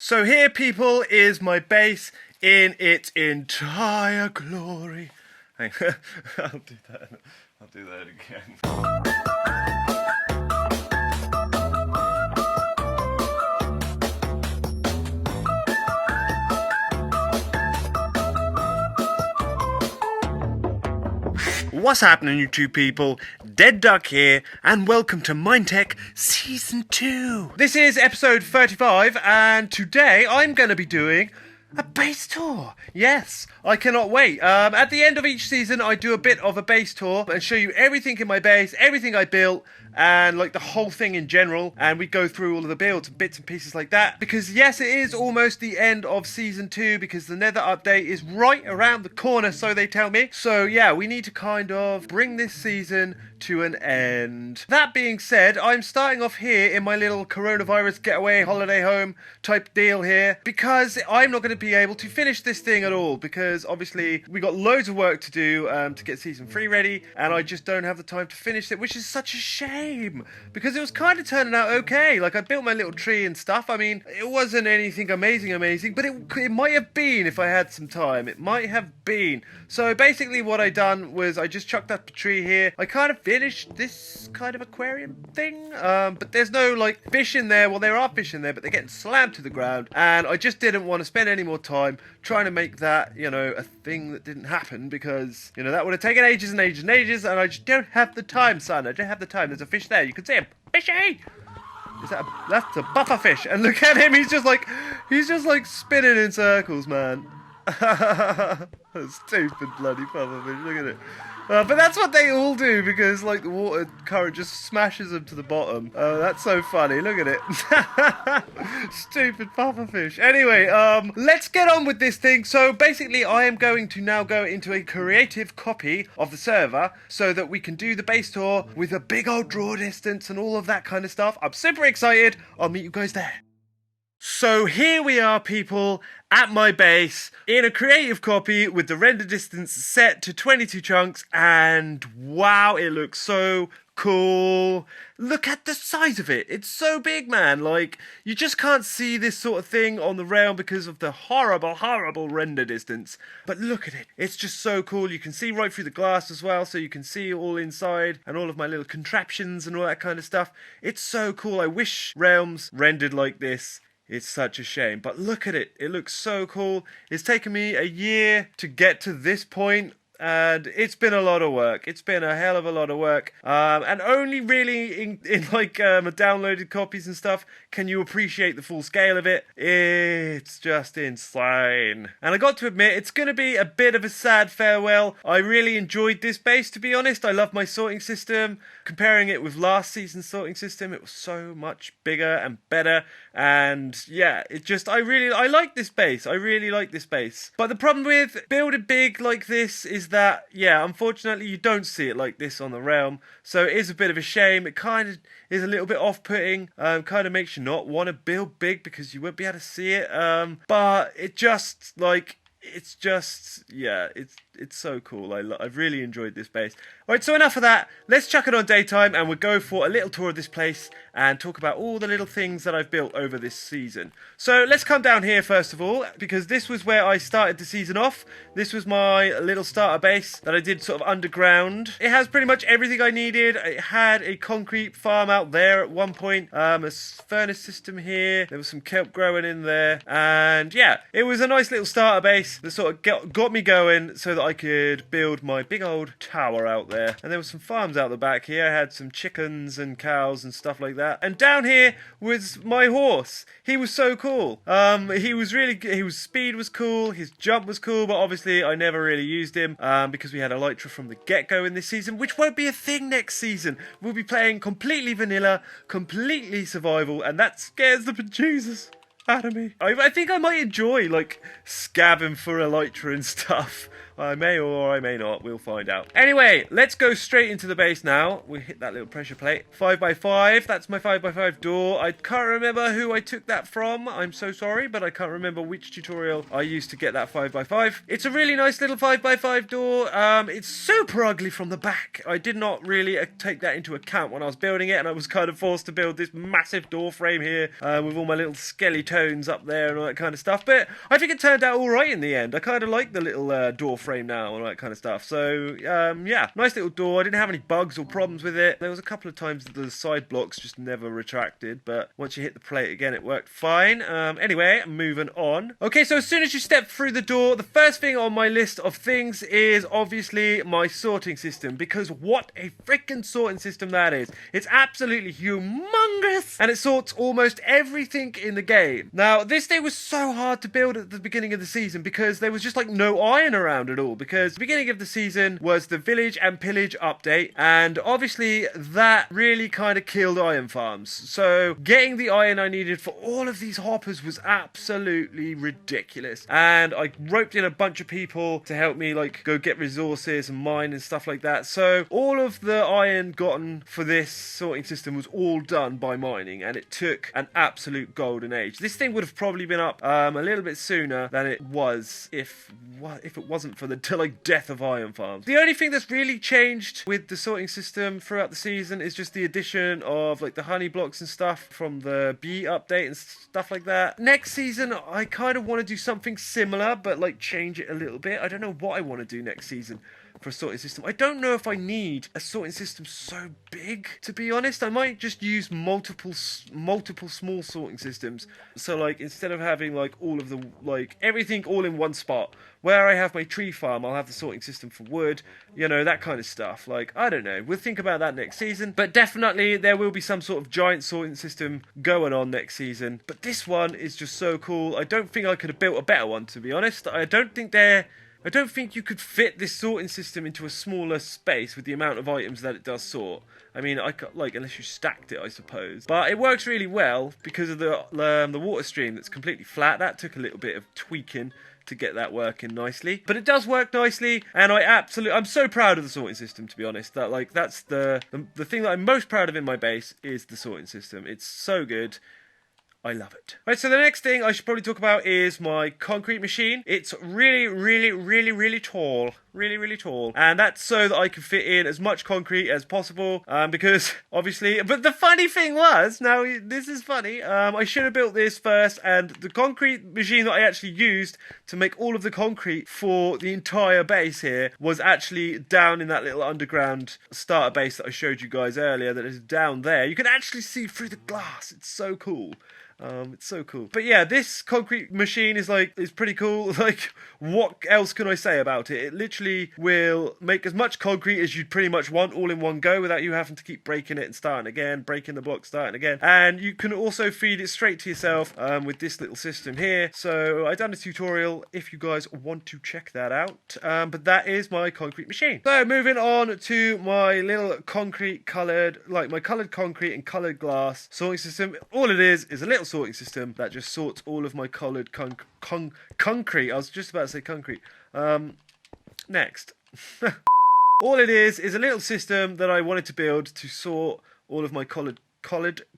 So here, people, is my base in its entire glory. Hang on. I'll do that. I'll do that again. What's happening, you two people? DeadDuck here, and welcome to MineTech Season 2. This is episode 35, and today I'm going to be doing a base tour. Yes, I cannot wait. At the end of each season, I do a bit of a base tour and show you everything in my base, everything I built, and like the whole thing in general, and we go through all of the builds and bits and pieces like that, because yes, it is almost the end of season 2, because the Nether update is right around the corner, so they tell me. So yeah, we need to kind of bring this season to an end. That being said, I'm starting off here in my little coronavirus getaway holiday home type deal here, because I'm not going to be able to finish this thing at all, because obviously we got loads of work to do to get season 3 ready, and I just don't have the time to finish it, which is such a shame, because it was kind of turning out okay. Like, I built my little tree and stuff. I mean, it wasn't anything amazing, but it might have been if I had some time. It might have been. So basically what I done was I just chucked up the tree here. I kind of finished this kind of aquarium thing, but there's no like fish in there. Well, there are fish in there, but they're getting slammed to the ground, and I just didn't want to spend any more time trying to make that, you know, a thing that didn't happen, because, you know, that would have taken ages and ages and ages, and I just don't have the time, son. I don't have the time. There's a fish there. You can see him. Fishy! That's a buffer fish, and look at him. He's just like spinning in circles, man. Stupid bloody puffer fish. Look at it. But that's what they all do, because like the water current just smashes them to the bottom. That's so funny. Look at it. Stupid pufferfish. Anyway, let's get on with this thing. So basically, I am going to now go into a creative copy of the server so that we can do the base tour with a big old draw distance and all of that kind of stuff. I'm super excited. I'll meet you guys there. So here we are, people, at my base in a creative copy with the render distance set to 22 chunks, and wow, it looks so cool. Look at the size of it. It's so big, man. Like, you just can't see this sort of thing on the realm because of the horrible render distance. But look at it. It's just so cool. You can see right through the glass as well, so you can see all inside and all of my little contraptions and all that kind of stuff. It's so cool. I wish realms rendered like this. It's such a shame, but look at it. It looks so cool. It's taken me a year to get to this point, and it's been a lot of work. It's been a hell of a lot of work. And only really in like downloaded copies and stuff can you appreciate the full scale of it. It's just insane. And I got to admit, it's going to be a bit of a sad farewell. I really enjoyed this base, to be honest. I love my sorting system. Comparing it with last season's sorting system, it was so much bigger and better. And yeah, I like this base. I really like this base. But the problem with building big like this is that, yeah, unfortunately you don't see it like this on the realm. So it is a bit of a shame. It kind of is a little bit off-putting. Kind of makes you not want to build big because you won't be able to see it. But it just, like, it's just, yeah, it's so cool. I've really enjoyed this base. Alright, so enough of that. Let's chuck it on daytime and we'll go for a little tour of this place and talk about all the little things that I've built over this season. So let's come down here first of all, because this was where I started the season off. This was my little starter base that I did sort of underground. It has pretty much everything I needed. It had a concrete farm out there at one point, a furnace system here. There was some kelp growing in there, and yeah, it was a nice little starter base that sort of got me going so that I could build my big old tower out there. And there were some farms out the back here. I had some chickens and cows and stuff like that. And down here was my horse. He was so cool. His speed was cool, his jump was cool, but obviously I never really used him because we had elytra from the get-go in this season, which won't be a thing next season. We'll be playing completely vanilla, completely survival, and that scares the bejesus out of me. I think I might enjoy, like, scabbing for elytra and stuff. I may or I may not. We'll find out. Anyway, let's go straight into the base now. We hit that little pressure plate. 5x5. That's my 5x5 door. I can't remember who I took that from. I'm so sorry, but I can't remember which tutorial I used to get that 5x5. It's a really nice little 5x5 door. It's super ugly from the back. I did not really take that into account when I was building it, and I was kind of forced to build this massive door frame here with all my little skeletones up there and all that kind of stuff. But I think it turned out all right in the end. I kind of like the little door frame now and all that kind of stuff. So yeah, nice little door. I didn't have any bugs or problems with it. There was a couple of times that the side blocks just never retracted, but once you hit the plate again, it worked fine. Anyway, moving on. Okay, so as soon as you step through the door, the first thing on my list of things is obviously my sorting system, because what a freaking sorting system that is. It's absolutely humongous, and it sorts almost everything in the game. Now, this thing was so hard to build at the beginning of the season because there was just like no iron around at all, because the beginning of the season was the village and pillage update, and obviously that really kind of killed iron farms. So getting the iron I needed for all of these hoppers was absolutely ridiculous, and I roped in a bunch of people to help me like go get resources and mine and stuff like that. So all of the iron gotten for this sorting system was all done by mining, and it took an absolute golden age. This thing would have probably been up a little bit sooner than it was if it wasn't for the death of iron farms. The only thing that's really changed with the sorting system throughout the season is just the addition of like the honey blocks and stuff from the bee update and stuff like that. Next season I kind of want to do something similar, but like change it a little bit. I don't know what I want to do next season for a sorting system. I don't know if I need a sorting system so big, to be honest. I might just use multiple small sorting systems. So like instead of having like all of the like everything all in one spot, where I have my tree farm, I'll have the sorting system for wood, you know, that kind of stuff. Like, I don't know. We'll think about that next season. But definitely there will be some sort of giant sorting system going on next season. But this one is just so cool. I don't think I could have built a better one, to be honest. I don't think you could fit this sorting system into a smaller space with the amount of items that it does sort. I mean, unless you stacked it, I suppose. But it works really well because of the water stream that's completely flat. That took a little bit of tweaking to get that working nicely, but it does work nicely, and I'm so proud of the sorting system, to be honest. That's the thing that I'm most proud of in my base is the sorting system. It's so good. I love it. Right, so the next thing I should probably talk about is my concrete machine. It's really tall. Really tall. And that's so that I can fit in as much concrete as possible. Because, obviously... But the funny thing was... Now, this is funny. I should have built this first. And the concrete machine that I actually used to make all of the concrete for the entire base here was actually down in that little underground starter base that I showed you guys earlier. That is down there. You can actually see through the glass. It's so cool. It's so cool. But yeah, this concrete machine is pretty cool. Like, what else can I say about it? It literally will make as much concrete as you'd pretty much want all in one go without you having to keep breaking it and starting again, breaking the block, starting again. And you can also feed it straight to yourself with this little system here. So I've done a tutorial if you guys want to check that out. But that is my concrete machine. So moving on to my little concrete coloured, like my coloured concrete and coloured glass sorting system. All it is a little sorting system that just sorts all of my coloured concrete. I was just about to say concrete. Next. All it is a little system that I wanted to build to sort all of my coloured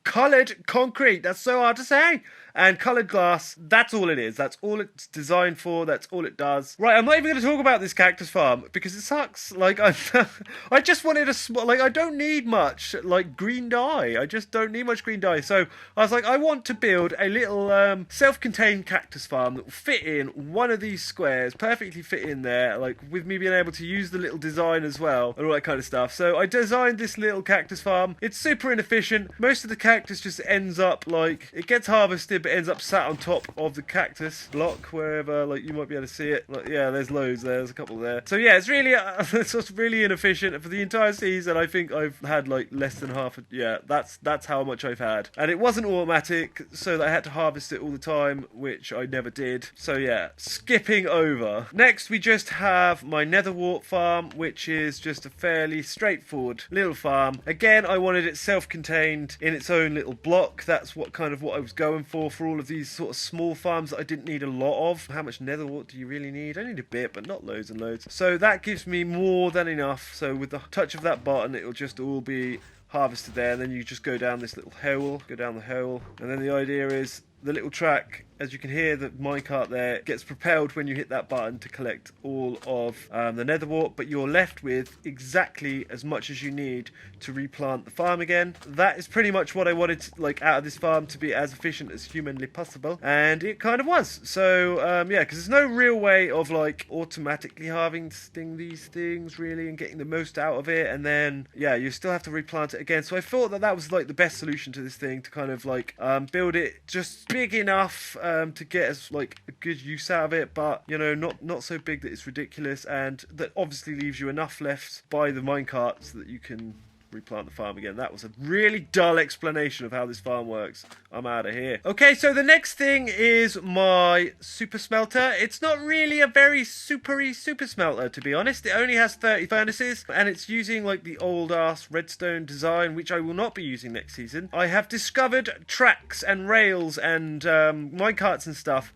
concrete. That's so hard to say. And coloured glass. That's all it is. That's all it's designed for. That's all it does. Right, I'm not even going to talk about this cactus farm because it sucks. Like, I just wanted a small... Like, I don't need much, like, green dye. I just don't need much green dye. So, I was like, I want to build a little self-contained cactus farm that will fit in one of these squares, perfectly fit in there, like, with me being able to use the little design as well, and all that kind of stuff. So, I designed this little cactus farm. It's super inefficient. Most of the cactus just ends up, like, it gets harvested, but ends up sat on top of the cactus block wherever, like, you might be able to see it. Like, yeah, there's loads there. There's a couple there. So yeah, it's really it's just really inefficient. For the entire season, I think I've had like less than half. Yeah, that's how much I've had. And it wasn't automatic, so that I had to harvest it all the time, which I never did. So yeah, skipping over. Next, we just have my nether farm, which is just a fairly straightforward little farm. Again, I wanted it self-contained in its own little block. That's what I was going for more for all of these sort of small farms that I didn't need a lot of. How much nether wart do you really need? I need a bit, but not loads and loads. So that gives me more than enough. So with the touch of that button, it'll just all be harvested there, and then you just go down this little hole, and then the idea is the little track, as you can hear the minecart there, gets propelled when you hit that button to collect all of the nether wart, but you're left with exactly as much as you need to replant the farm again. That is pretty much what I wanted like out of this farm, to be as efficient as humanly possible, and it kind of was. So yeah, because there's no real way of like automatically harvesting these things really and getting the most out of it, and then yeah, you still have to replant it again. So I thought that was like the best solution to this thing, to kind of like build it just big enough to get as like a good use out of it, but you know, not so big that it's ridiculous, and that obviously leaves you enough left by the minecart so that you can replant the farm again. That was a really dull explanation of how this farm works. I'm out of here. Okay, so the next thing is my super smelter. It's not really a very super smelter, to be honest. It only has 30 furnaces, and it's using like the old ass redstone design, which I will not be using next season. I have discovered tracks and rails and minecarts and stuff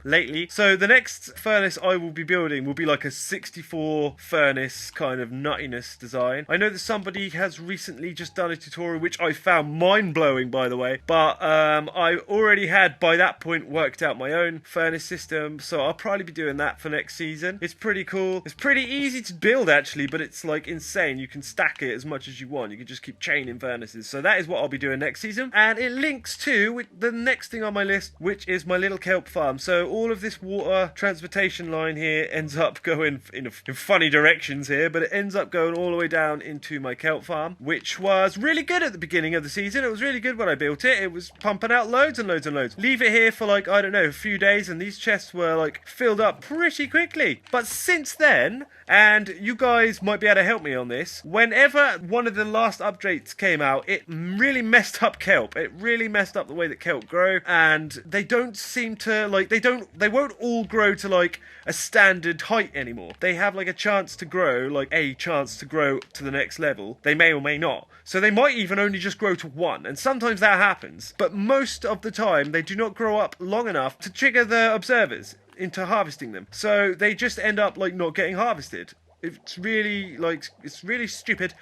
lately. So the next furnace I will be building will be like a 64 furnace kind of nuttiness design. I know that somebody has recently just done a tutorial which I found mind-blowing, by the way, but I already had by that point worked out my own furnace system, so I'll probably be doing that for next season. It's pretty cool. It's pretty easy to build actually, but it's like insane. You can stack it as much as you want. You can just keep chaining furnaces. So that is what I'll be doing next season, and it links to the next thing on my list, which is my little kelp farm. So all of this water transportation line here ends up going in funny directions here, but it ends up going all the way down into my kelp farm, which was really good at the beginning of the season. It was really good when I built it. It was pumping out loads and loads and loads. Leave it here for like, I don't know, a few days, and these chests were like filled up pretty quickly. But since then, and you guys might be able to help me on this, whenever one of the last updates came out, it really messed up kelp. It really messed up the way that kelp grow, and they don't seem to like, they won't all grow to like a standard height anymore. They have like a chance to grow to the next level. They may or may not. So they might even only just grow to 1, and sometimes that happens. But most of the time, they do not grow up long enough to trigger the observers into harvesting them. So they just end up like not getting harvested. It's really stupid.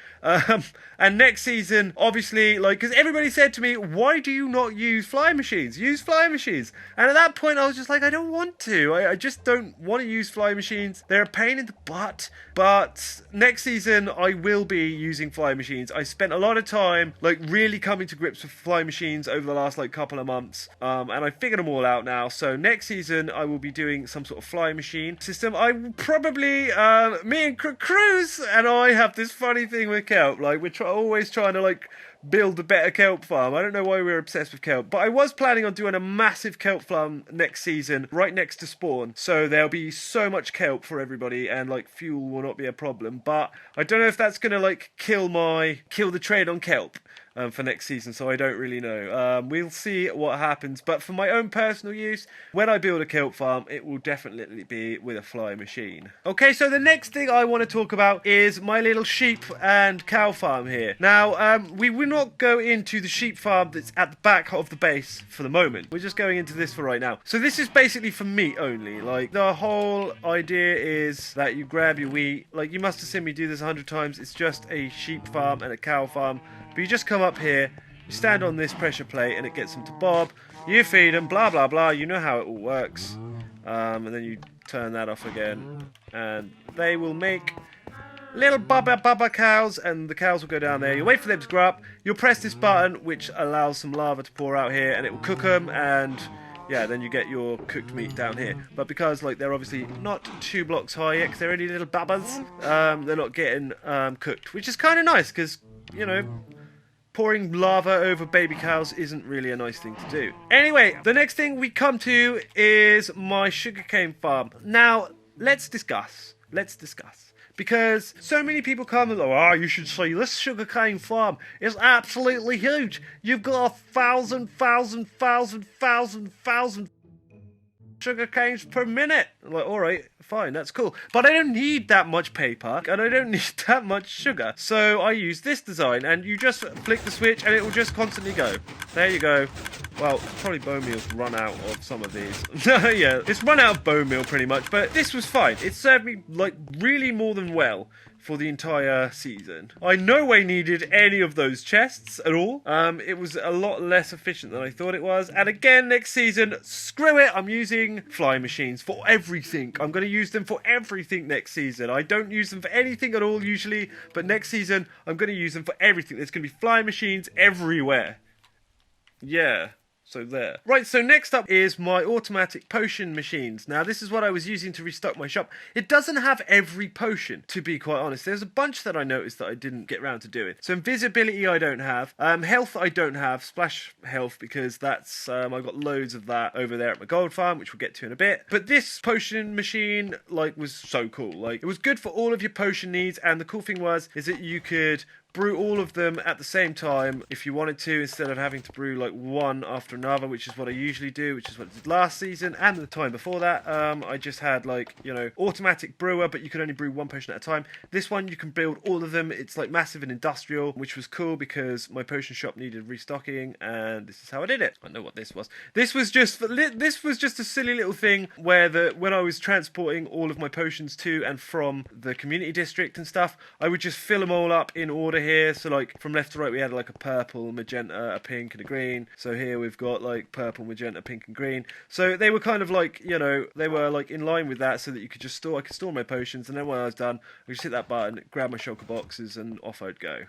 And next season, obviously, like, because everybody said to me, why do you not use fly machines? Use fly machines. And at that point, I was just like, I don't want to. I just don't want to use fly machines. They're a pain in the butt. But next season, I will be using fly machines. I spent a lot of time, like, really coming to grips with fly machines over the last, like, couple of months. And I figured them all out now. So next season, I will be doing some sort of fly machine system. I will probably, me and Cruz and I have this funny thing with kelp. Like, we're always trying to like build a better kelp farm. I don't know why we're obsessed with kelp, but I was planning on doing a massive kelp farm next season right next to spawn, so there'll be so much kelp for everybody, and like fuel will not be a problem. But I don't know if that's gonna like kill the trade on kelp for next season, so I don't really know. We'll see what happens, but for my own personal use, when I build a kelp farm, it will definitely be with a fly machine. Okay, so the next thing I want to talk about is my little sheep and cow farm here. Now, we will not go into the sheep farm that's at the back of the base for the moment. We're just going into this for right now. So this is basically for meat only. Like, the whole idea is that you grab your wheat. Like, you must have seen me do this 100 times. It's just a sheep farm and a cow farm. But you just come up here, you stand on this pressure plate, and it gets them to bob. You feed them, blah, blah, blah. You know how it all works. And then you turn that off again. And they will make little bubba cows, and the cows will go down there. You wait for them to grow up. You'll press this button, which allows some lava to pour out here, and it will cook them, and yeah, then you get your cooked meat down here. But because like they're obviously not 2 blocks high yet, because they're only little bubbas, they're not getting cooked, which is kind of nice, because, you know, pouring lava over baby cows isn't really a nice thing to do. Anyway, the next thing we come to is my sugarcane farm. Now, let's discuss. Because so many people come and go, oh, you should see this sugarcane farm. It's absolutely huge. You've got 1,000 sugar canes per minute. I'm like, alright, fine, that's cool. But I don't need that much paper, and I don't need that much sugar. So I use this design, and you just flick the switch, and it will just constantly go. There you go. Well, probably bone meal's run out of some of these. Yeah, it's run out of bone meal pretty much, but this was fine. It served me, like, really more than well for the entire season. I no way needed any of those chests at all. It was a lot less efficient than I thought it was. And again, next season, screw it, I'm using flying machines for everything. I'm going to use them for everything next season. I don't use them for anything at all usually, but next season, I'm going to use them for everything. There's going to be flying machines everywhere. Yeah. So there. Right, so next up is my automatic potion machines. Now, this is what I was using to restock my shop. It doesn't have every potion, to be quite honest. There's a bunch that I noticed that I didn't get around to doing. So invisibility I don't have. Health I don't have. Splash health, because that's, I've got loads of that over there at my gold farm, which we'll get to in a bit. But this potion machine, like, was so cool. Like, it was good for all of your potion needs, and the cool thing was, is that you could brew all of them at the same time if you wanted to, instead of having to brew like one after another, which is what I usually do, which is what I did last season and the time before that. I just had, like, you know, automatic brewer, but you could only brew one potion at a time. This one you can build all of them. It's like massive and industrial, which was cool because my potion shop needed restocking, and this is how I did it. I know what this was. This was just a silly little thing where when I was transporting all of my potions to and from the community district and stuff, I would just fill them all up in order here. So, like, from left to right we had like a purple, magenta, a pink and a green. So here we've got like purple, magenta, pink and green. So they were kind of like, you know, they were like in line with that, so that you could just I could store my potions, and then when I was done I just hit that button, grab my shulker boxes, and off I'd go.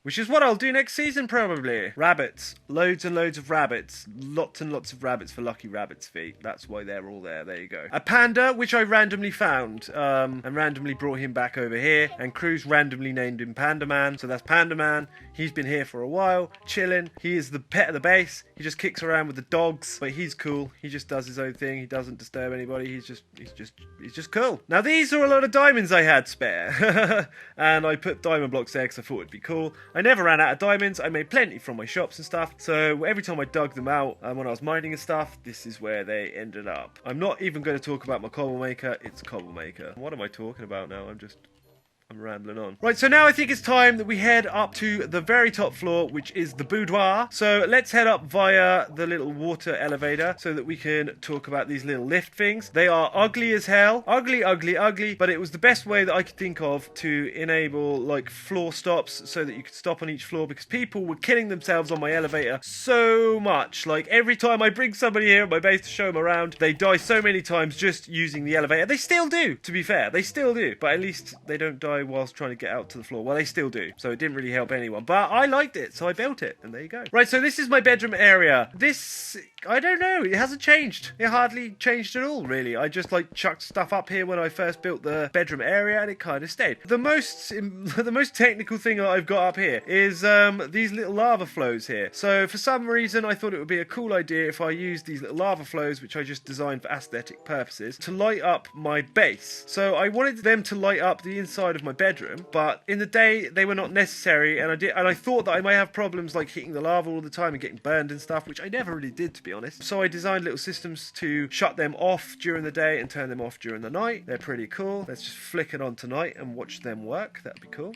Which is what I'll do next season, probably. Rabbits. Loads and loads of rabbits. Lots and lots of rabbits for Lucky Rabbit's feet. That's why they're all there. There you go. A panda, which I randomly found. And randomly brought him back over here. And Cruz randomly named him Panda Man. So that's Panda Man. He's been here for a while, chilling. He is the pet of the base. He just kicks around with the dogs. But he's cool. He just does his own thing. He doesn't disturb anybody. He's just cool. Now, these are a lot of diamonds I had spare. And I put diamond blocks there because I thought it'd be cool. I never ran out of diamonds. I made plenty from my shops and stuff. So every time I dug them out when I was mining and stuff, this is where they ended up. I'm not even going to talk about my cobble maker. It's cobble maker. What am I talking about now? I'm rambling on. Right, so now I think it's time that we head up to the very top floor, which is the boudoir. So let's head up via the little water elevator so that we can talk about these little lift things. They are ugly as hell. Ugly, ugly, ugly. But it was the best way that I could think of to enable, like, floor stops so that you could stop on each floor, because people were killing themselves on my elevator so much. Like, every time I bring somebody here at my base to show them around, they die so many times just using the elevator. They still do, to be fair. They still do. But at least they don't die whilst trying to get out to the floor. Well, they still do, so it didn't really help anyone, but I liked it, so I built it, and there you go. Right, so this is my bedroom area. This, I don't know, it hasn't changed. It hardly changed at all, really. I just, like, chucked stuff up here when I first built the bedroom area, and it kind of stayed. The most technical thing that I've got up here is these little lava flows here. So for some reason I thought it would be a cool idea if I used these little lava flows, which I just designed for aesthetic purposes, to light up my base. So I wanted them to light up the inside of my bedroom, but in the day they were not necessary, and I thought that I might have problems like hitting the lava all the time and getting burned and stuff, which I never really did, to be honest. So I designed little systems to shut them off during the day and turn them off during the night. They're pretty cool. Let's just flick it on tonight and watch them work. That'd be cool.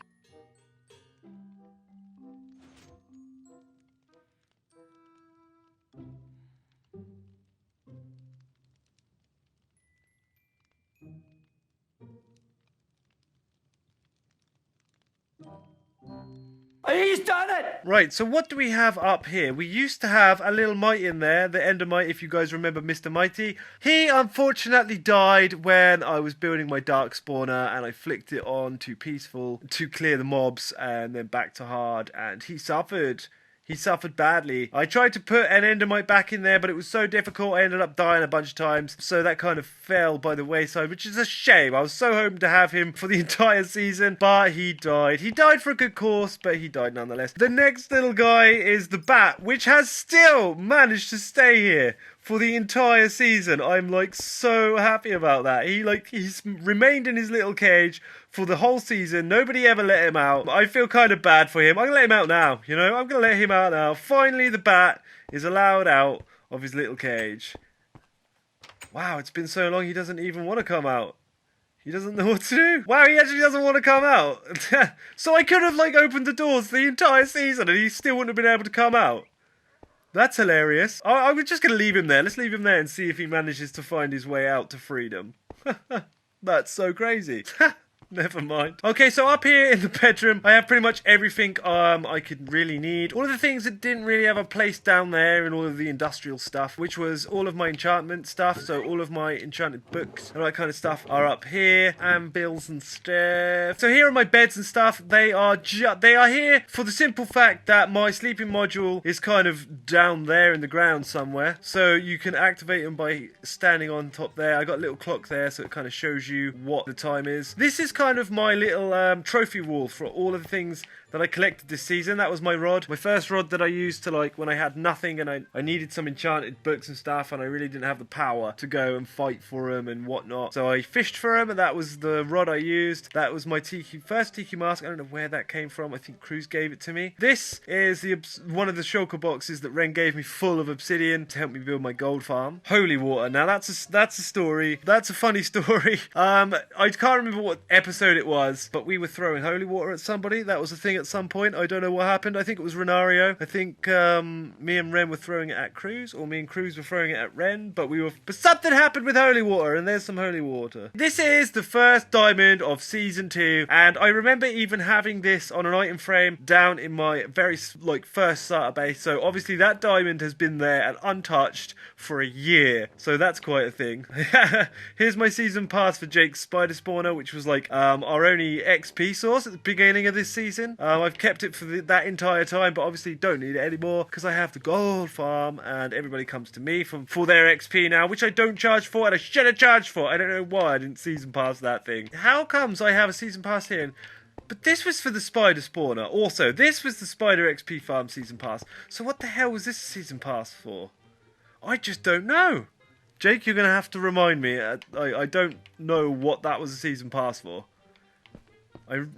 He's done it! Right, so what do we have up here? We used to have a little mite in there, the Endermite, if you guys remember Mr. Mighty. He unfortunately died when I was building my dark spawner, and I flicked it on to peaceful to clear the mobs, and then back to hard, and he suffered. He suffered badly. I tried to put an Endermite back in there, but it was so difficult, I ended up dying a bunch of times. So that kind of fell by the wayside, which is a shame. I was so hoping to have him for the entire season, but he died. He died for a good cause, but he died nonetheless. The next little guy is the bat, which has still managed to stay here for the entire season. I'm like so happy about that. He's remained in his little cage for the whole season. Nobody ever let him out. I feel kind of bad for him. I'm gonna let him out now, you know? I'm gonna let him out now. Finally, the bat is allowed out of his little cage. Wow, it's been so long he doesn't even want to come out. He doesn't know what to do. Wow, he actually doesn't want to come out. So I could have, like, opened the doors the entire season and he still wouldn't have been able to come out. That's hilarious. I'm just going to leave him there. Let's leave him there and see if he manages to find his way out to freedom. That's so crazy. Never mind. Okay, so up here in the bedroom, I have pretty much everything I could really need. All of the things that didn't really have a place down there and all of the industrial stuff, which was all of my enchantment stuff. So all of my enchanted books and all that kind of stuff are up here. And bills and stuff. So here are my beds and stuff. They are here for the simple fact that my sleeping module is kind of down there in the ground somewhere. So you can activate them by standing on top there. I got a little clock there, so it kind of shows you what the time is. This is kind of my little trophy wall for all of the things that I collected this season. That was my rod. My first rod that I used to, like, when I had nothing and I needed some enchanted books and stuff and I really didn't have the power to go and fight for them and whatnot. So I fished for them and that was the rod I used. That was my first tiki mask. I don't know where that came from. I think Cruz gave it to me. This is one of the shulker boxes that Ren gave me full of obsidian to help me build my gold farm. Holy water. Now that's a story. That's a funny story. I can't remember what episode it was, but we were throwing holy water at somebody. That was a thing at some point. I don't know what happened. I think it was Renario. I think me and Ren were throwing it at Cruz, or me and Cruz were throwing it at Ren, but something happened with holy water, and there's some holy water. This is the first diamond of season 2, and I remember even having this on an item frame down in my very first starter base. So obviously that diamond has been there and untouched for a year, so that's quite a thing. Here's my season pass for Jake's spider spawner, which was like our only XP source at the beginning of this season. I've kept it for that entire time, but obviously don't need it anymore because I have the gold farm and everybody comes to me for their XP now, which I don't charge for and I should have charged for. I don't know why I didn't season pass that thing. How comes I have a season pass here? But this was for the spider spawner. Also, this was the spider XP farm season pass. So what the hell was this season pass for? I just don't know. Jake, you're going to have to remind me. I don't know what that was a season pass for. I'm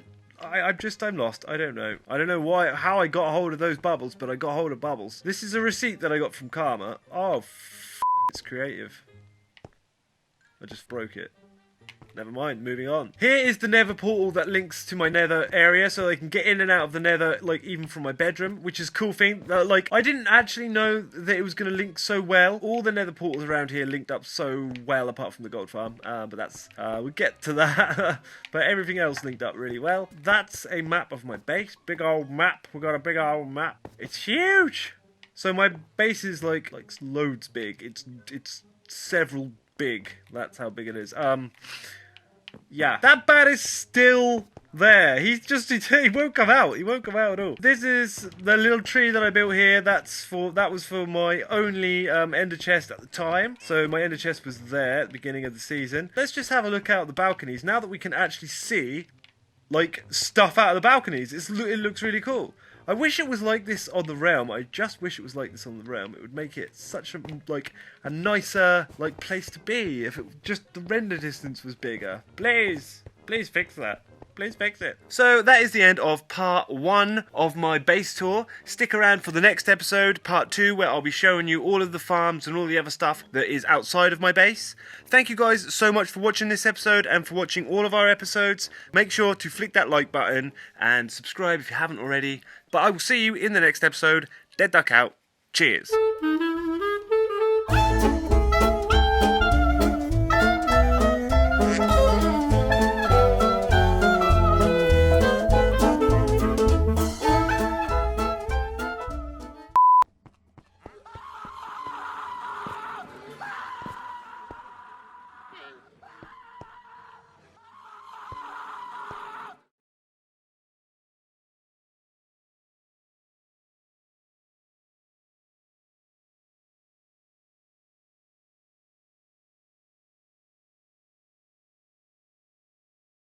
lost. I don't know. I don't know how I got a hold of those bubbles, but I got a hold of bubbles. This is a receipt that I got from Karma. Oh, it's creative. I just broke it. Never mind, moving on. Here is the Nether portal that links to my Nether area, so I can get in and out of the Nether, like, even from my bedroom, which is a cool thing. Like, I didn't actually know that it was going to link so well. All the Nether portals around here linked up so well, apart from the gold farm. But that's, we'll get to that. But everything else linked up really well. That's a map of my base. Big old map. We got a big old map. It's huge! So my base is, like loads big. It's several big. That's how big it is. Yeah, that bat is still there. He won't come out. He won't come out at all. This is the little tree that I built here. That was for my only ender chest at the time. So my ender chest was there at the beginning of the season. Let's just have a look out the balconies now that we can actually see like stuff out of the balconies. It looks really cool. I wish it was like this on the realm. I just wish it was like this on the realm. It would make it such a nicer place to be if it just the render distance was bigger. Please fix that. Please fix it. So that is the end of part 1 of my base tour. Stick around for the next episode, part 2, where I'll be showing you all of the farms and all the other stuff that is outside of my base. Thank you guys so much for watching this episode and for watching all of our episodes. Make sure to flick that like button and subscribe if you haven't already. But I will see you in the next episode. DeadDuck out. Cheers.